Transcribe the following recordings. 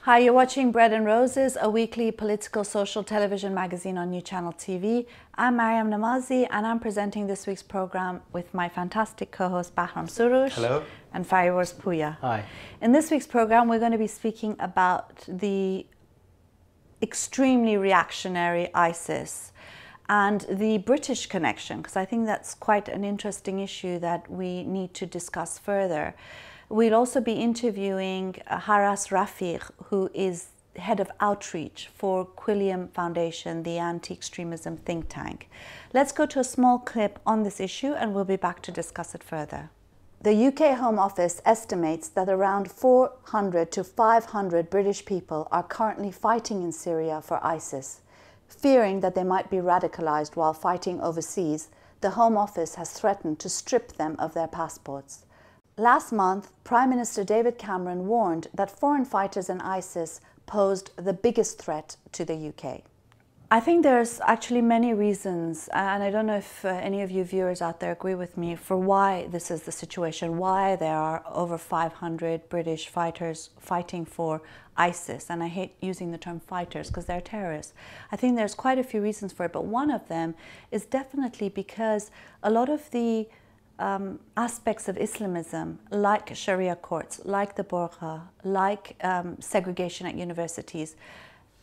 Hi, you're watching Bread and Roses, a weekly political social television magazine on New Channel TV. I'm Maryam Namazie and I'm presenting this week's program with my fantastic co-host Bahram Soroush. Hello. And Fariborz Pooya. Hi. In this week's program, we're going to be speaking about the extremely reactionary ISIS and the British connection, because I think that's quite an interesting issue that we need to discuss further. We'll also be interviewing Haras Rafi, who is head of outreach for Quilliam Foundation, the anti-extremism think tank. Let's go to a small clip on this issue and we'll be back to discuss it further. The UK Home Office estimates that around 400 to 500 British people are currently fighting in Syria for ISIS. Fearing that they might be radicalized while fighting overseas, the Home Office has threatened to strip them of their passports. Last month, Prime Minister David Cameron warned that foreign fighters in ISIS posed the biggest threat to the UK. I think there's actually many reasons, and I don't know if any of you viewers out there agree with me, for why this is the situation, why there are over 500 British fighters fighting for ISIS. And I hate using the term fighters because they're terrorists. I think there's quite a few reasons for it, but one of them is definitely because a lot of the aspects of Islamism, like Sharia courts, like the burqa, like segregation at universities,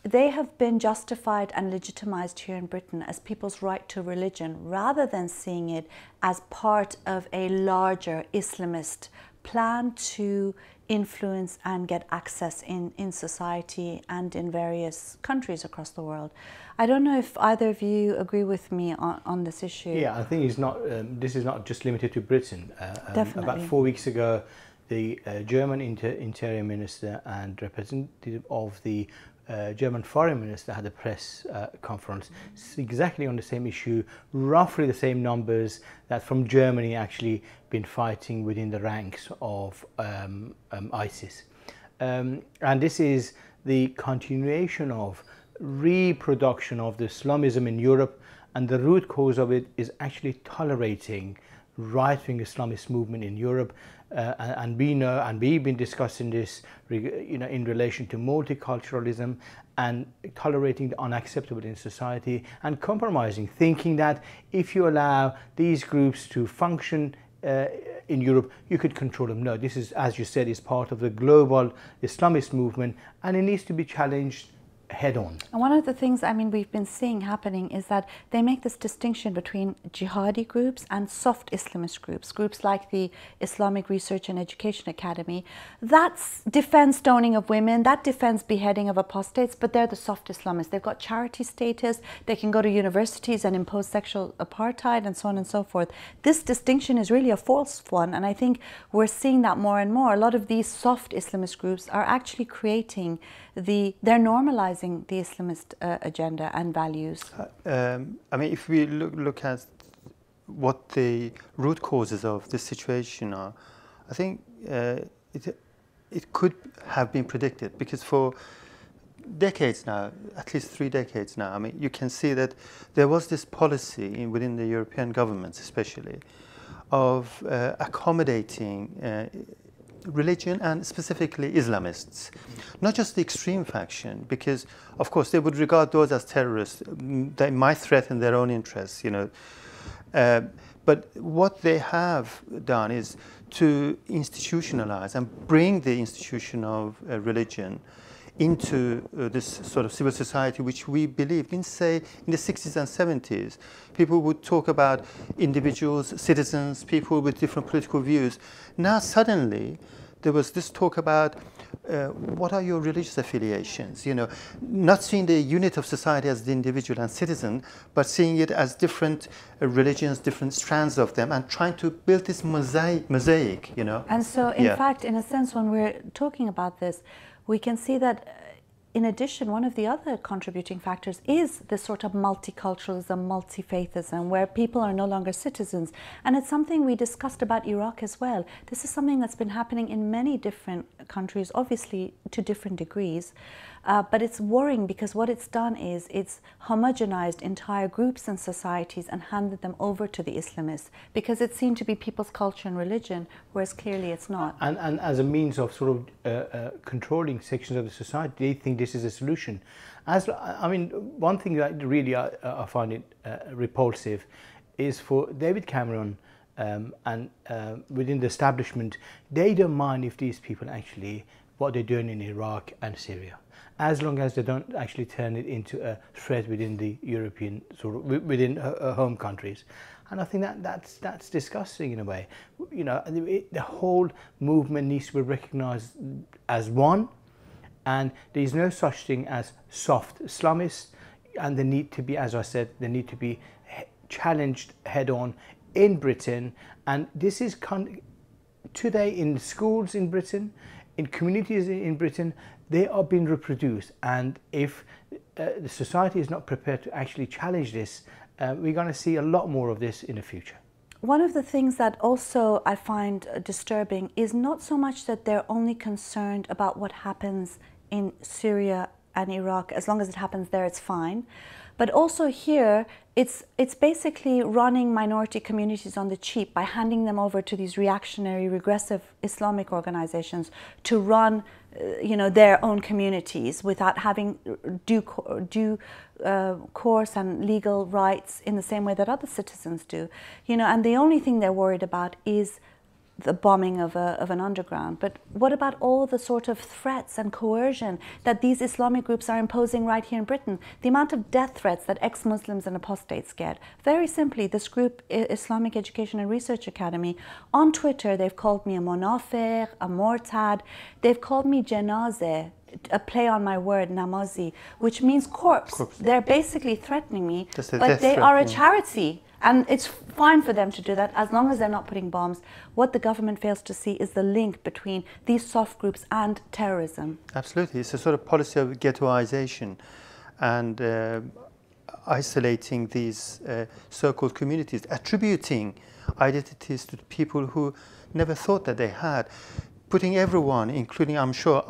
they have been justified and legitimized here in Britain as people's right to religion, rather than seeing it as part of a larger Islamist plan to influence and get access in society and in various countries across the world. I don't know if either of you agree with me on this issue. Yeah, I think it's not. This is not just limited to Britain. Definitely. About 4 weeks ago, the German Interior Minister and representative of the German Foreign Minister had a press conference exactly on the same issue, roughly the same numbers that from Germany actually been fighting within the ranks of ISIS. And this is the continuation of reproduction of the Islamism in Europe, and the root cause of it is actually tolerating right-wing Islamist movement in Europe, and we know, and we've been discussing this, in relation to multiculturalism and tolerating the unacceptable in society and compromising, thinking that if you allow these groups to function in Europe, you could control them. No, this is, as you said, is part of the global Islamist movement, and it needs to be challenged head on. And one of the things, we've been seeing happening is that they make this distinction between jihadi groups and soft Islamist groups, groups like the Islamic Research and Education Academy. That defends stoning of women, that defends beheading of apostates, but they're the soft Islamists. They've got charity status, they can go to universities and impose sexual apartheid and so on and so forth. This distinction is really a false one, and I think we're seeing that more and more. A lot of these soft Islamist groups are actually creating they're normalizing the Islamist agenda and values. If we look at what the root causes of this situation are, I think it could have been predicted, because for decades now, at least 3 decades now, you can see that there was this policy within the European governments especially of accommodating religion, and specifically Islamists, not just the extreme faction, because of course they would regard those as terrorists. They might threaten their own interests, but what they have done is to institutionalize and bring the institution of religion into this sort of civil society, which we believed in, say, in the 60s and 70s. People would talk about individuals, citizens, people with different political views. Now suddenly there was this talk about what are your religious affiliations, not seeing the unit of society as the individual and citizen, but seeing it as different religions, different strands of them, and trying to build this mosaic, And so, in fact, in a sense, when we're talking about this, we can see that in addition, one of the other contributing factors is this sort of multiculturalism, multi-faithism, where people are no longer citizens. And it's something we discussed about Iraq as well. This is something that's been happening in many different countries, obviously to different degrees. But it's worrying because what it's done is it's homogenized entire groups and societies and handed them over to the Islamists because it seemed to be people's culture and religion, whereas clearly it's not. And as a means of sort of controlling sections of the society, they think this is a solution. I mean, one thing that really I find it repulsive is for David Cameron and within the establishment, they don't mind if these people actually, what they're doing in Iraq and Syria, as long as they don't actually turn it into a threat within the European, sort of within home countries. And I think that's disgusting in a way. You know, the whole movement needs to be recognized as one, and there is no such thing as soft Islamists, and they need to be, as I said, they need to be challenged head on in Britain. And this is today in schools in Britain, in communities in Britain, they are being reproduced. And if the society is not prepared to actually challenge this, we're going to see a lot more of this in the future. One of the things that also I find disturbing is not so much that they're only concerned about what happens in Syria and Iraq. As long as it happens there, it's fine. But also here, it's basically running minority communities on the cheap by handing them over to these reactionary, regressive Islamic organizations to run, you know, their own communities without having due course and legal rights in the same way that other citizens do. You know, and the only thing they're worried about is the bombing of an underground. But what about all the sort of threats and coercion that these Islamic groups are imposing right here in Britain? The amount of death threats that ex-Muslims and apostates get. Very simply, this group, Islamic Education and Research Academy, on Twitter, they've called me a monafiq, a mortad. They've called me janazeh, a play on my word, Namazie, which means corpse. They're basically threatening me, but they are a charity. And it's fine for them to do that as long as they're not putting bombs. What the government fails to see is the link between these soft groups and terrorism. Absolutely. It's a sort of policy of ghettoization and isolating these so-called communities, attributing identities to people who never thought that they had, putting everyone, including, I'm sure,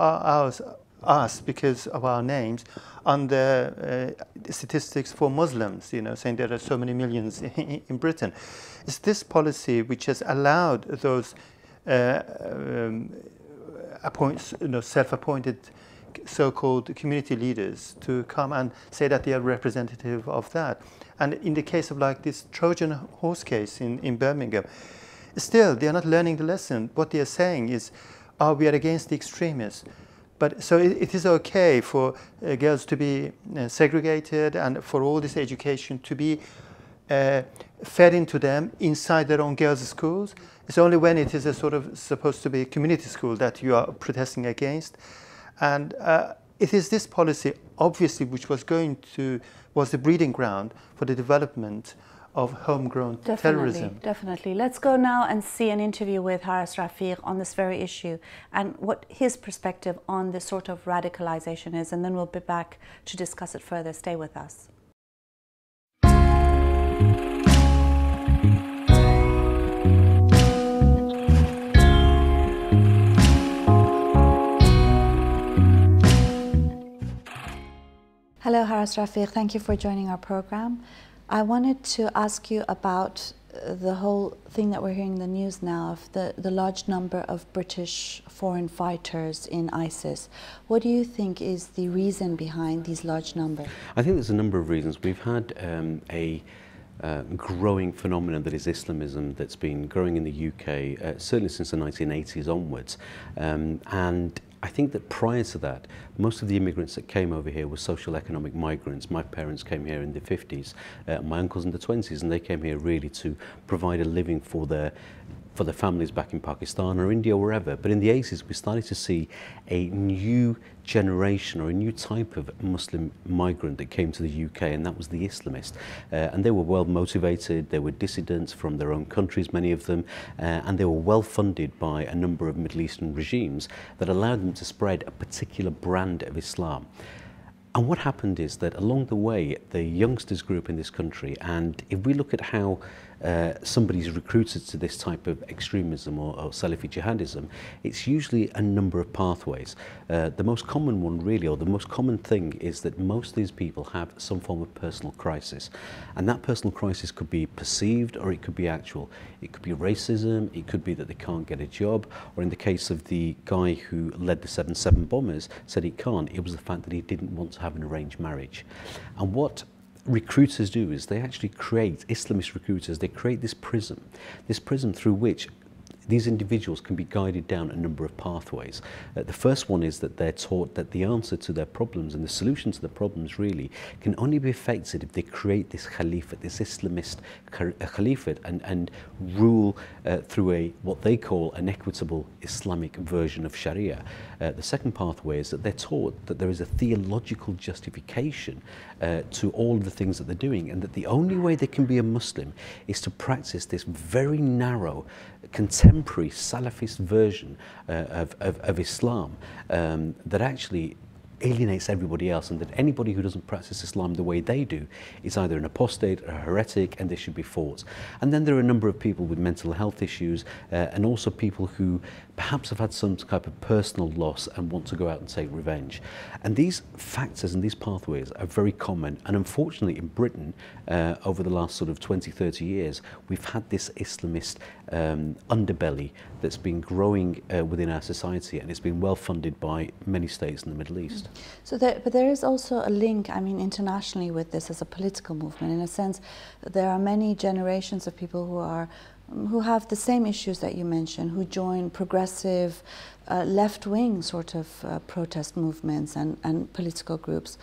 us, because of our names, on the statistics for Muslims, you know, saying there are so many millions in Britain. It's this policy which has allowed those self-appointed so-called community leaders to come and say that they are representative of that. And in the case of like this Trojan horse case in Birmingham, still they are not learning the lesson. What they are saying is, oh, we are against the extremists. But so it is okay for girls to be segregated and for all this education to be fed into them inside their own girls' schools. It's only when it is a sort of supposed to be a community school that you are protesting against. And it is this policy, obviously, which was the breeding ground for the development of homegrown terrorism. Definitely. Let's go now and see an interview with Haras Rafi on this very issue and what his perspective on this sort of radicalization is, and then we'll be back to discuss it further. Stay with us. Hello, Haras Rafi. Thank you for joining our program. I wanted to ask you about the whole thing that we're hearing in the news now of the large number of British foreign fighters in ISIS. What do you think is the reason behind these large numbers? I think there's a number of reasons. We've had a growing phenomenon that is Islamism that's been growing in the UK certainly since the 1980s onwards, and I think that prior to that, most of the immigrants that came over here were social economic migrants. My parents came here in the 50s, my uncles in the 20s, and they came here really to provide a living for their for their families back in Pakistan or India or wherever. But in the 80s, we started to see a new generation or a new type of Muslim migrant that came to the UK, and that was the Islamist. And they were well motivated, they were dissidents from their own countries, many of them, and they were well funded by a number of Middle Eastern regimes that allowed them to spread a particular brand of Islam. And what happened is that along the way, the youngsters grew up in this country, and if we look at how somebody's recruited to this type of extremism or Salafi jihadism, it's usually a number of pathways. The most common one really, or the most common thing, is that most of these people have some form of personal crisis. And that personal crisis could be perceived or it could be actual. It could be racism, it could be that they can't get a job, or in the case of the guy who led the 7/7 bombers, said he can't, it was the fact that he didn't want to have an arranged marriage. And what recruiters do is they actually create, Islamist recruiters, they create this prism through which these individuals can be guided down a number of pathways. The first one is that they're taught that the answer to their problems and the solution to the problems really can only be effected if they create this caliphate, this Islamist caliphate, and rule through what they call an equitable Islamic version of Sharia. The second pathway is that they're taught that there is a theological justification to all of the things that they're doing, and that the only way they can be a Muslim is to practice this very narrow, contemporary Salafist version of Islam that actually alienates everybody else, and that anybody who doesn't practice Islam the way they do is either an apostate or a heretic, and they should be fought. And then there are a number of people with mental health issues, and also people who perhaps have had some type of personal loss and want to go out and take revenge. And these factors and these pathways are very common, and unfortunately in Britain over the last sort of 20-30 years we've had this Islamist underbelly that's been growing within our society, and it's been well funded by many states in the Middle East. So but there is also a link, I mean, internationally with this as a political movement. In a sense, there are many generations of people who have the same issues that you mentioned, who join progressive, left-wing sort of protest movements and political groups.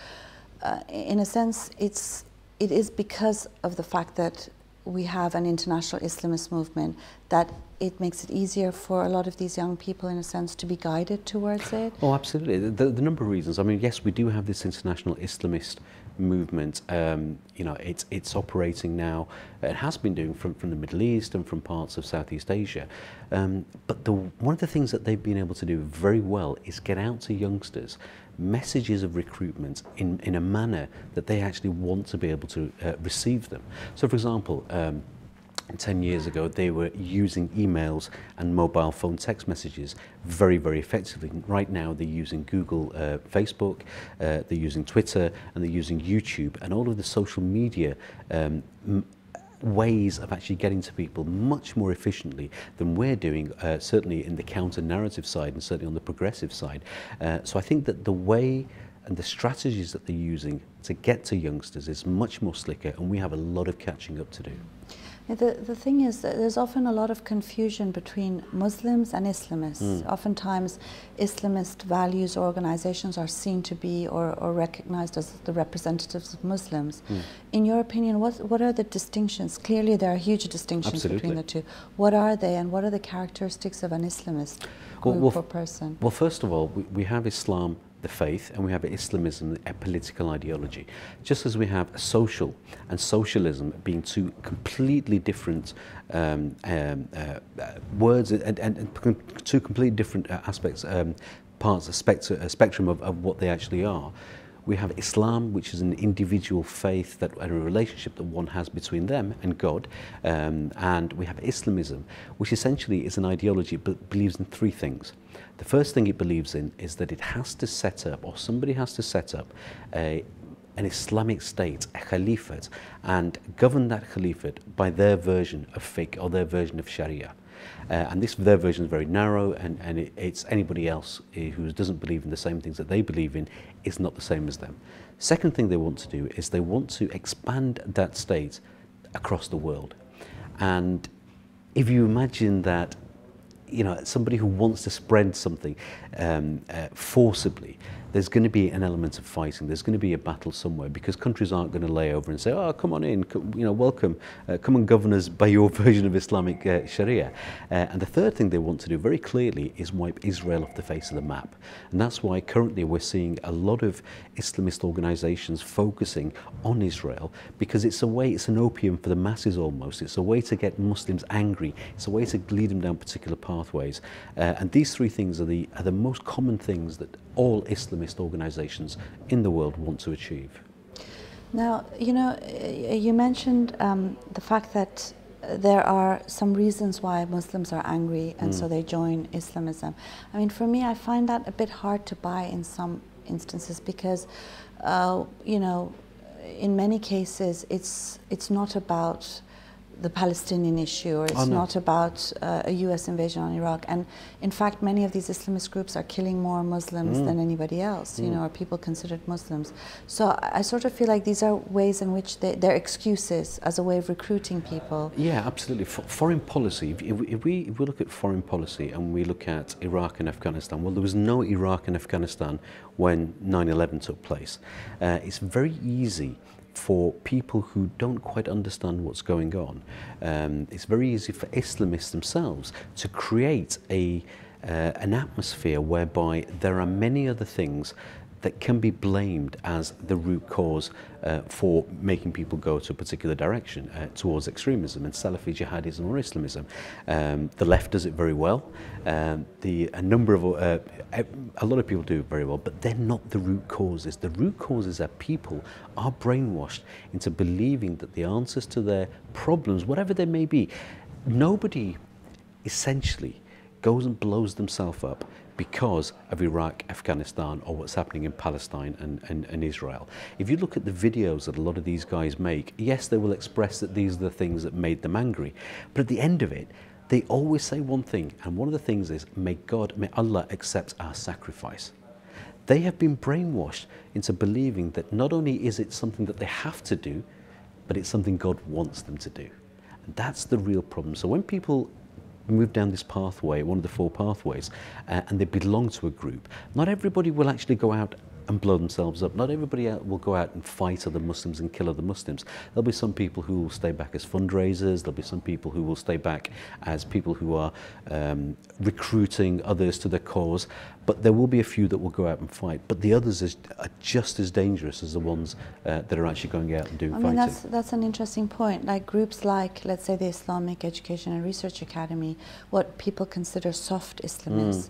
In a sense, it is because of the fact that we have an international Islamist movement that it makes it easier for a lot of these young people, in a sense, to be guided towards it? Oh, absolutely. The number of reasons. I mean, yes, we do have this international Islamist movement. You know, it's operating now. It has been doing from the Middle East and from parts of Southeast Asia. But one of the things that they've been able to do very well is get out to youngsters messages of recruitment in a manner that they actually want to be able to receive them. So, for example, 10 years ago, they were using emails and mobile phone text messages very, very effectively. Right now, they're using Google, Facebook, they're using Twitter, and they're using YouTube, and all of the social media ways of actually getting to people much more efficiently than we're doing, certainly in the counter-narrative side and certainly on the progressive side. So I think that the way and the strategies that they're using to get to youngsters is much more slicker, and we have a lot of catching up to do. The thing is that there's often a lot of confusion between Muslims and Islamists. Oftentimes, Islamist values organizations are seen to be or recognized as the representatives of Muslims. In your opinion, what are the distinctions? Clearly, there are huge distinctions between the two. What are they, and what are the characteristics of an Islamist group or person? Well, first of all, we have Islam, the faith, and we have Islamism, a political ideology. Just as we have social and socialism being two completely different words and two completely different aspects, parts, a spectrum of what they actually are. We have Islam, which is an individual faith and a relationship that one has between them and God. And we have Islamism, which essentially is an ideology but believes in three things. The first thing it believes in is that it has to set up, or somebody has to set up, an Islamic state, a caliphate, and govern that caliphate by their version of fiqh, or their version of Sharia. And their version is very narrow, and it's anybody else who doesn't believe in the same things that they believe in is not the same as them. Second thing they want to do is they want to expand that state across the world. And if you imagine that, you know, somebody who wants to spread something forcibly, there's going to be an element of fighting. There's going to be a battle somewhere, because countries aren't going to lay over and say, oh, come on in, welcome, come and govern us by your version of Islamic Sharia. And the third thing they want to do very clearly is wipe Israel off the face of the map. And that's why currently we're seeing a lot of Islamist organizations focusing on Israel, because it's an opium for the masses almost. It's a way to get Muslims angry. It's a way to lead them down particular pathways. And these three things are the most common things that all Islamist organizations in the world want to achieve. Now, you mentioned the fact that there are some reasons why Muslims are angry and so they join Islamism. I mean, for me, I find that a bit hard to buy in some instances, because, in many cases, it's not about the Palestinian issue, or it's not about a US invasion on Iraq. And in fact, many of these Islamist groups are killing more Muslims than anybody else, or people considered Muslims. So I sort of feel like these are ways in which they're excuses as a way of recruiting people. Yeah, absolutely. Foreign policy, if we look at foreign policy and we look at Iraq and Afghanistan, well, there was no Iraq and Afghanistan when 9/11 took place. It's very easy for people who don't quite understand what's going on. It's very easy for Islamists themselves to create an atmosphere whereby there are many other things that can be blamed as the root cause for making people go to a particular direction towards extremism and Salafi jihadism or Islamism. The left does it very well. A lot of people do it very well, but they're not the root causes. The root causes are people are brainwashed into believing that the answers to their problems, whatever they may be, nobody essentially goes and blows themselves up because of Iraq, Afghanistan, or what's happening in Palestine and Israel. If you look at the videos that a lot of these guys make, yes, they will express that these are the things that made them angry, but at the end of it, they always say one thing, and one of the things is, may Allah accept our sacrifice. They have been brainwashed into believing that not only is it something that they have to do, but it's something God wants them to do. And that's the real problem. So when people move down this pathway, one of the four pathways, and they belong to a group, not everybody will actually go out and blow themselves up. Not everybody will go out and fight other Muslims and kill other Muslims. There'll be some people who will stay back as fundraisers. There'll be some people who will stay back as people who are recruiting others to their cause. But there will be a few that will go out and fight. But the others are just as dangerous as the ones that are actually going out and doing fighting. I mean, that's an interesting point. Like groups like, let's say, the Islamic Education and Research Academy, what people consider soft Islamists,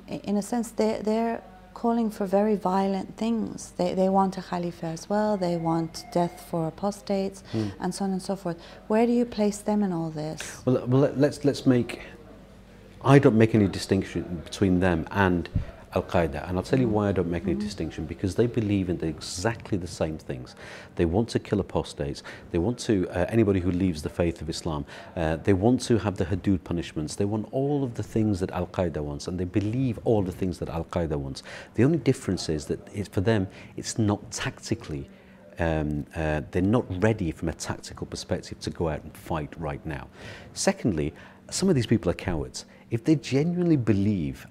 in a sense, they're calling for very violent things. They want a Khalifa as well, they want death for apostates, and so on and so forth. Where do you place them in all this? Well, let's make, I don't make any distinction between them and Al-Qaeda, and I'll tell you why I don't make any distinction, because they believe in exactly the same things. They want to kill apostates, they want to, anybody who leaves the faith of Islam, they want to have the hudud punishments, they want all of the things that Al-Qaeda wants, and they believe all the things that Al-Qaeda wants. The only difference is that for them, it's not tactically, they're not ready from a tactical perspective to go out and fight right now. Secondly, some of these people are cowards. If they genuinely believe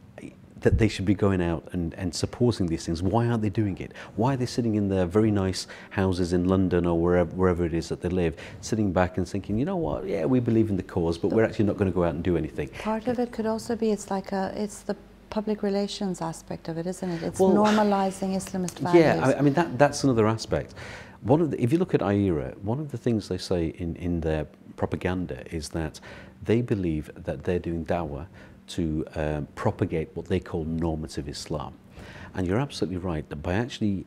that they should be going out and supporting these things, why aren't they doing it? Why are they sitting in their very nice houses in London or wherever it is that they live, sitting back and thinking, you know what, yeah, we believe in the cause, but we're actually not going to go out and do anything. Part of it could also be, it's the public relations aspect of it, isn't it? It's normalizing Islamist values. Yeah, I mean, that's another aspect. If you look at IERA, one of the things they say in their propaganda is that they believe that they're doing dawah to propagate what they call normative Islam. And you're absolutely right that by actually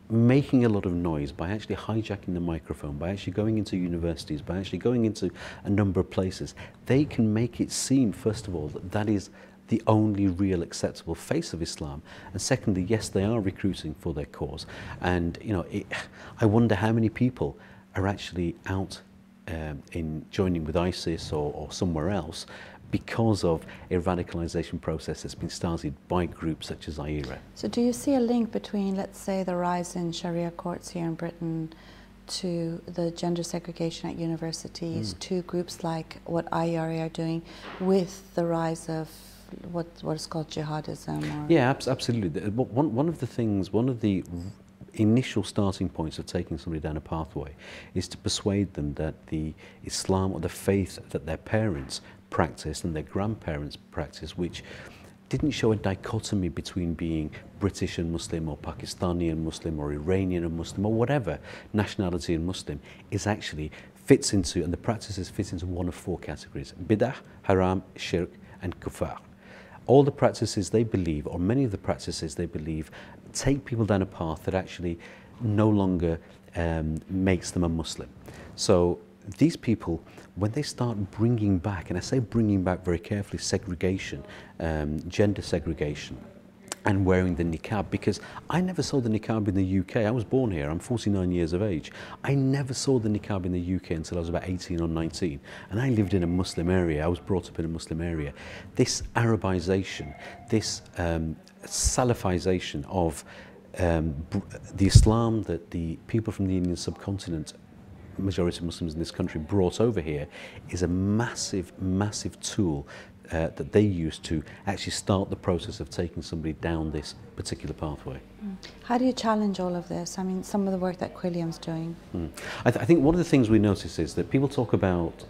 making a lot of noise, by actually hijacking the microphone, by actually going into universities, by actually going into a number of places, they can make it seem, first of all, that that is the only real acceptable face of Islam. And secondly, yes, they are recruiting for their cause. And I wonder how many people are actually out in joining with ISIS or somewhere else because of a radicalization process that's been started by groups such as IERA. So do you see a link between, let's say, the rise in Sharia courts here in Britain to the gender segregation at universities, to groups like what IERA are doing, with the rise of what's called jihadism? Or? Yeah, absolutely. One of the things, one of the initial starting points of taking somebody down a pathway is to persuade them that the Islam or the faith that their parents practiced and their grandparents practiced, which didn't show a dichotomy between being British and Muslim or Pakistani and Muslim or Iranian and Muslim or whatever nationality and Muslim, is actually fits into, and the practices fit into one of four categories: bid'ah, haram, shirk and kufar. All the practices they believe, or many of the practices they believe, take people down a path that actually no longer makes them a Muslim. So these people, when they start bringing back, and I say bringing back very carefully, segregation, gender segregation, and wearing the niqab, because I never saw the niqab in the UK. I was born here, I'm 49 years of age. I never saw the niqab in the UK until I was about 18 or 19. And I lived in a Muslim area, I was brought up in a Muslim area. This Arabization, this Salafization of the Islam that the people from the Indian subcontinent, majority of Muslims in this country, brought over here, is a massive, massive tool that they use to actually start the process of taking somebody down this particular pathway. How do you challenge all of this? I mean, some of the work that Quilliam's doing. I think one of the things we notice is that people talk about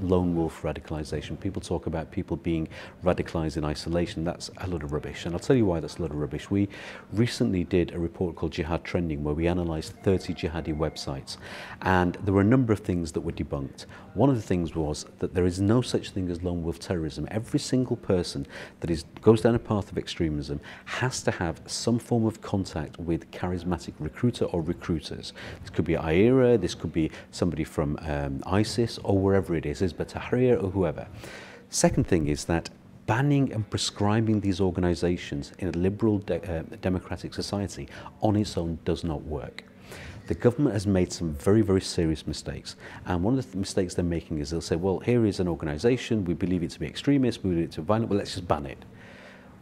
lone wolf radicalization. People talk about people being radicalized in isolation. That's a lot of rubbish. And I'll tell you why that's a lot of rubbish. We recently did a report called Jihad Trending, where we analyzed 30 jihadi websites. And there were a number of things that were debunked. One of the things was that there is no such thing as lone wolf terrorism. Every single person that goes down a path of extremism has to have some form of contact with charismatic recruiter or recruiters. This could be IRA, this could be somebody from ISIS or wherever it is but Tahrir or whoever. Second thing is that banning and prescribing these organizations in a liberal democratic society on its own does not work. The government has made some very, very serious mistakes. And one of the mistakes they're making is they'll say, well, here is an organization, we believe it to be extremist, we believe it to be violent, well, let's just ban it.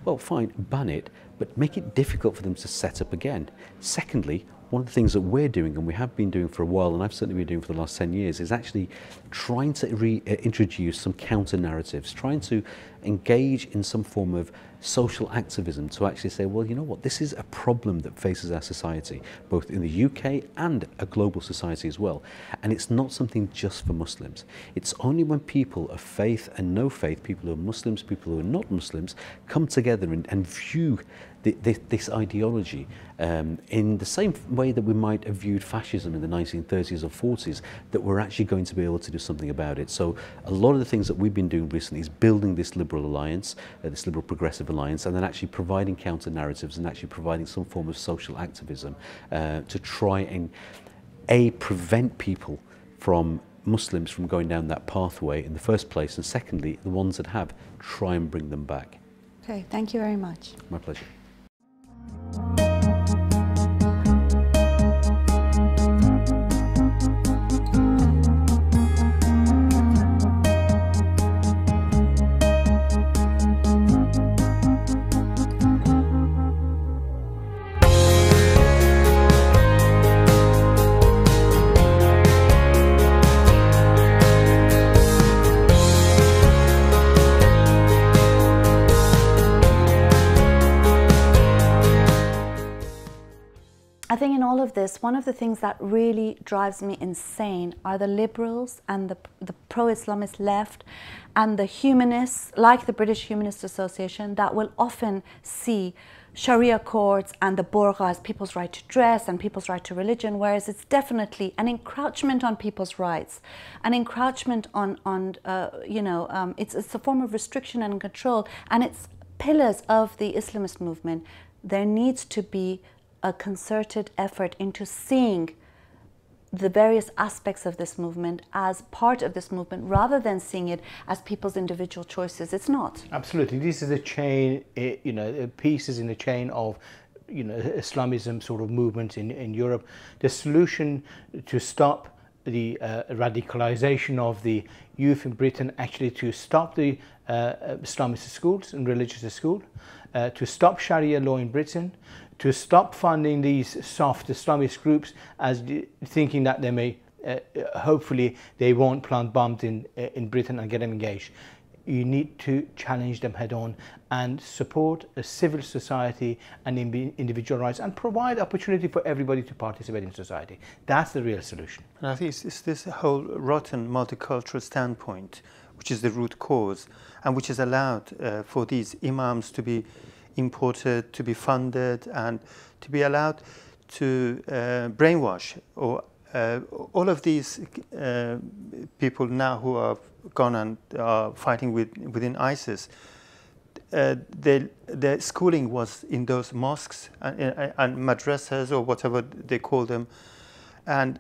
Well, fine, ban it, but make it difficult for them to set up again. Secondly, one of the things that we're doing, and we have been doing for a while, and I've certainly been doing for the last 10 years, is actually trying to reintroduce some counter-narratives, trying to engage in some form of social activism to actually say, well, you know what, this is a problem that faces our society, both in the UK and a global society as well. And it's not something just for Muslims. It's only when people of faith and no faith, people who are Muslims, people who are not Muslims, come together and view this ideology in the same way that we might have viewed fascism in the 1930s or 40s, that we're actually going to be able to do something about it. So a lot of the things that we've been doing recently is building this liberal alliance, this liberal progressive alliance, and then actually providing counter narratives and actually providing some form of social activism to try and prevent people from Muslims from going down that pathway in the first place, and secondly, the ones that have, try and bring them back. Okay, thank you very much. My pleasure. I think in all of this, one of the things that really drives me insane are the liberals and the pro-Islamist left and the humanists, like the British Humanist Association, that will often see Sharia courts and the burqa as people's right to dress and people's right to religion, whereas it's definitely an encroachment on people's rights, an encroachment on it's a form of restriction and control, and it's pillars of the Islamist movement. There needs to be a concerted effort into seeing the various aspects of this movement as part of this movement, rather than seeing it as people's individual choices. It's not. Absolutely. This is a chain, pieces in the chain of, Islamism sort of movement in Europe. The solution to stop the radicalization of the youth in Britain, actually to stop the Islamist schools and religious schools, to stop Sharia law in Britain, to stop funding these soft Islamist groups as thinking that they may, hopefully they won't plant bombs in Britain and get them engaged. you need to challenge them head on and support a civil society and individual rights and provide opportunity for everybody to participate in society. That's the real solution. And I think it's this whole rotten multicultural standpoint which is the root cause and which has allowed for these imams to be imported, to be funded, and to be allowed to brainwash or all of these people now who are gone and are fighting within ISIS, their schooling was in those mosques and madrasas or whatever they call them, and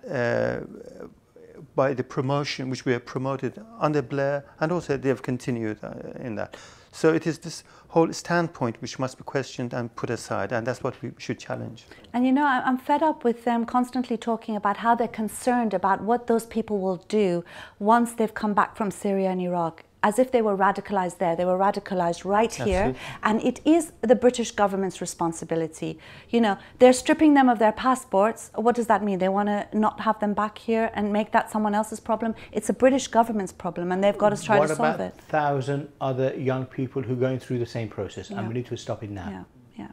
by the promotion which we have promoted under Blair, and also they have continued in that. So it is this whole standpoint which must be questioned and put aside, and that's what we should challenge. And you know, I'm fed up with them constantly talking about how they're concerned about what those people will do once they've come back from Syria and Iraq, as if they were radicalized there. They were radicalized right here. And it is the British government's responsibility. You know, they're stripping them of their passports. What does that mean? They want to not have them back here and make that someone else's problem? It's a British government's problem, and they've got to try to solve it. What about 1,000 other young people who are going through the same process? And we need to stop it now. Yeah.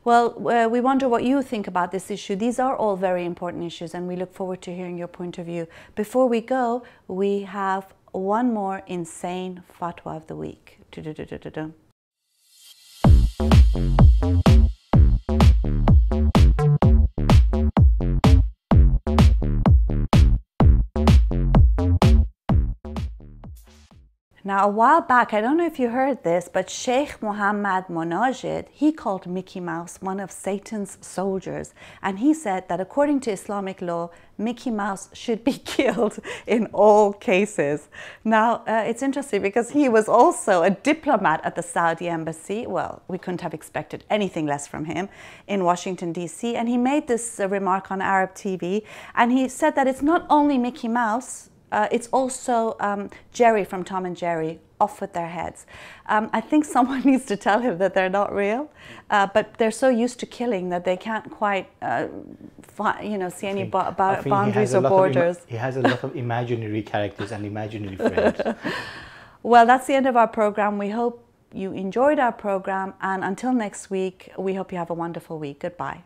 Well, we wonder what you think about this issue. These are all very important issues, and we look forward to hearing your point of view. Before we go, we have one more insane fatwa of the week. Now, a while back, I don't know if you heard this, but Sheikh Mohammed Monajid, he called Mickey Mouse one of Satan's soldiers. And he said that according to Islamic law, Mickey Mouse should be killed in all cases. Now, it's interesting because he was also a diplomat at the Saudi embassy. Well, we couldn't have expected anything less from him in Washington, D.C. And he made this remark on Arab TV. And he said that it's not only Mickey Mouse, it's also Jerry from Tom and Jerry, off with their heads. I think someone needs to tell him that they're not real, but they're so used to killing that they can't quite, see any boundaries or borders. He has a lot of imaginary characters and imaginary friends. Well, that's the end of our program. We hope you enjoyed our program, and until next week, we hope you have a wonderful week. Goodbye.